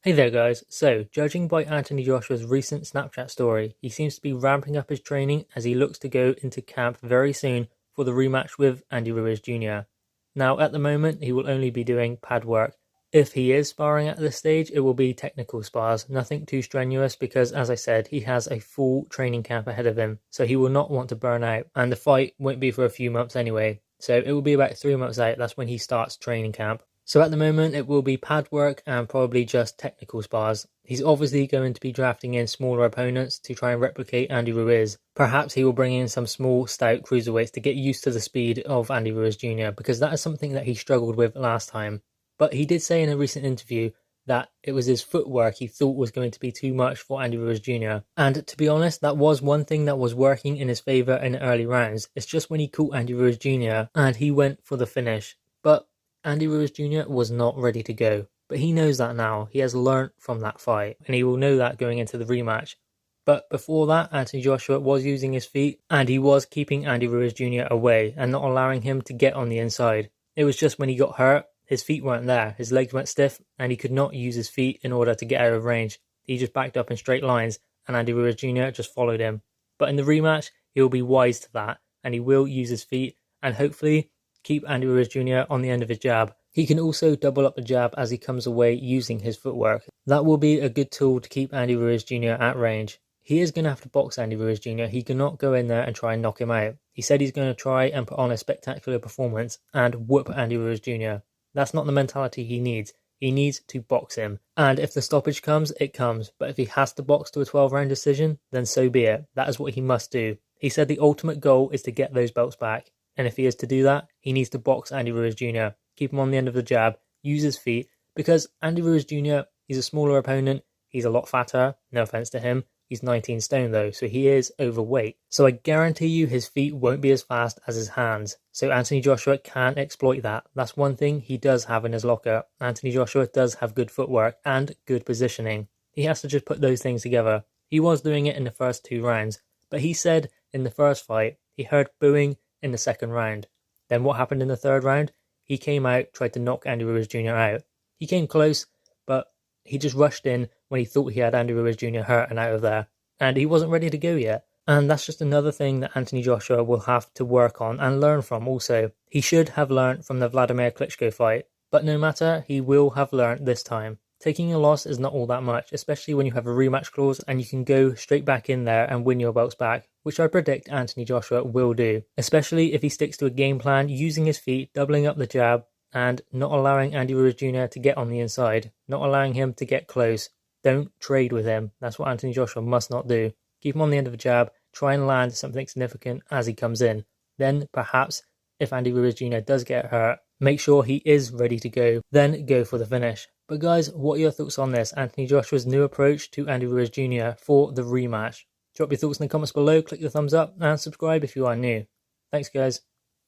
Hey there guys, so judging by Anthony Joshua's recent Snapchat story, he seems to be ramping up his training as he looks to go into camp very soon for the rematch with Andy Ruiz Jr. Now at the moment he will only be doing pad work. If he is sparring at this stage, it will be technical spars, nothing too strenuous because as I said, he has a full training camp ahead of him, so he will not want to burn out, and the fight won't be for a few months anyway, so it will be about 3 months out, that's when he starts training camp. So at the moment it will be pad work and probably just technical spars. He's obviously going to be drafting in smaller opponents to try and replicate Andy Ruiz. Perhaps he will bring in some small stout cruiserweights to get used to the speed of Andy Ruiz Jr. because that is something that he struggled with last time. But he did say in a recent interview that it was his footwork he thought was going to be too much for Andy Ruiz Jr. And to be honest, that was one thing that was working in his favour in the early rounds. It's just when he caught Andy Ruiz Jr. and he went for the finish. But Andy Ruiz Jr. was not ready to go, but he knows that now. He has learnt from that fight, and he will know that going into the rematch. But before that, Anthony Joshua was using his feet, and he was keeping Andy Ruiz Jr. away and not allowing him to get on the inside. It was just when he got hurt, his feet weren't there, his legs went stiff, and he could not use his feet in order to get out of range. He just backed up in straight lines, and Andy Ruiz Jr. just followed him. But in the rematch, he will be wise to that, and he will use his feet, and hopefully keep Andy Ruiz Jr. on the end of his jab. He can also double up the jab as he comes away using his footwork. That will be a good tool to keep Andy Ruiz Jr. at range. He is going to have to box Andy Ruiz Jr. He cannot go in there and try and knock him out. He said he's going to try and put on a spectacular performance and whoop Andy Ruiz Jr. That's not the mentality he needs. He needs to box him. And if the stoppage comes, it comes. But if he has to box to a 12-round decision, then so be it. That is what he must do. He said the ultimate goal is to get those belts back. And if he is to do that, he needs to box Andy Ruiz Jr., keep him on the end of the jab, use his feet, because Andy Ruiz Jr., he's a smaller opponent, he's a lot fatter, no offense to him, he's 19 stone though, so he is overweight. So I guarantee you his feet won't be as fast as his hands. So Anthony Joshua can exploit that. That's one thing he does have in his locker. Anthony Joshua does have good footwork and good positioning. He has to just put those things together. He was doing it in the first 2 rounds, but he said in the first fight, he heard booing in the second round. Then what happened in the third round? He came out, tried to knock Andy Ruiz Jr. out. He came close, but he just rushed in when he thought he had Andy Ruiz Jr. hurt and out of there. And he wasn't ready to go yet. And that's just another thing that Anthony Joshua will have to work on and learn from also. He should have learnt from the Vladimir Klitschko fight, but no matter, he will have learnt this time. Taking a loss is not all that much, especially when you have a rematch clause and you can go straight back in there and win your belts back, which I predict Anthony Joshua will do, especially if he sticks to a game plan using his feet, doubling up the jab, and not allowing Andy Ruiz Jr. to get on the inside, not allowing him to get close. Don't trade with him. That's what Anthony Joshua must not do. Keep him on the end of the jab, try and land something significant as he comes in. Then, perhaps, if Andy Ruiz Jr. does get hurt, make sure he is ready to go, then go for the finish. But guys, what are your thoughts on this? Anthony Joshua's new approach to Andy Ruiz Jr. for the rematch. Drop your thoughts in the comments below, click the thumbs up, and subscribe if you are new. Thanks guys.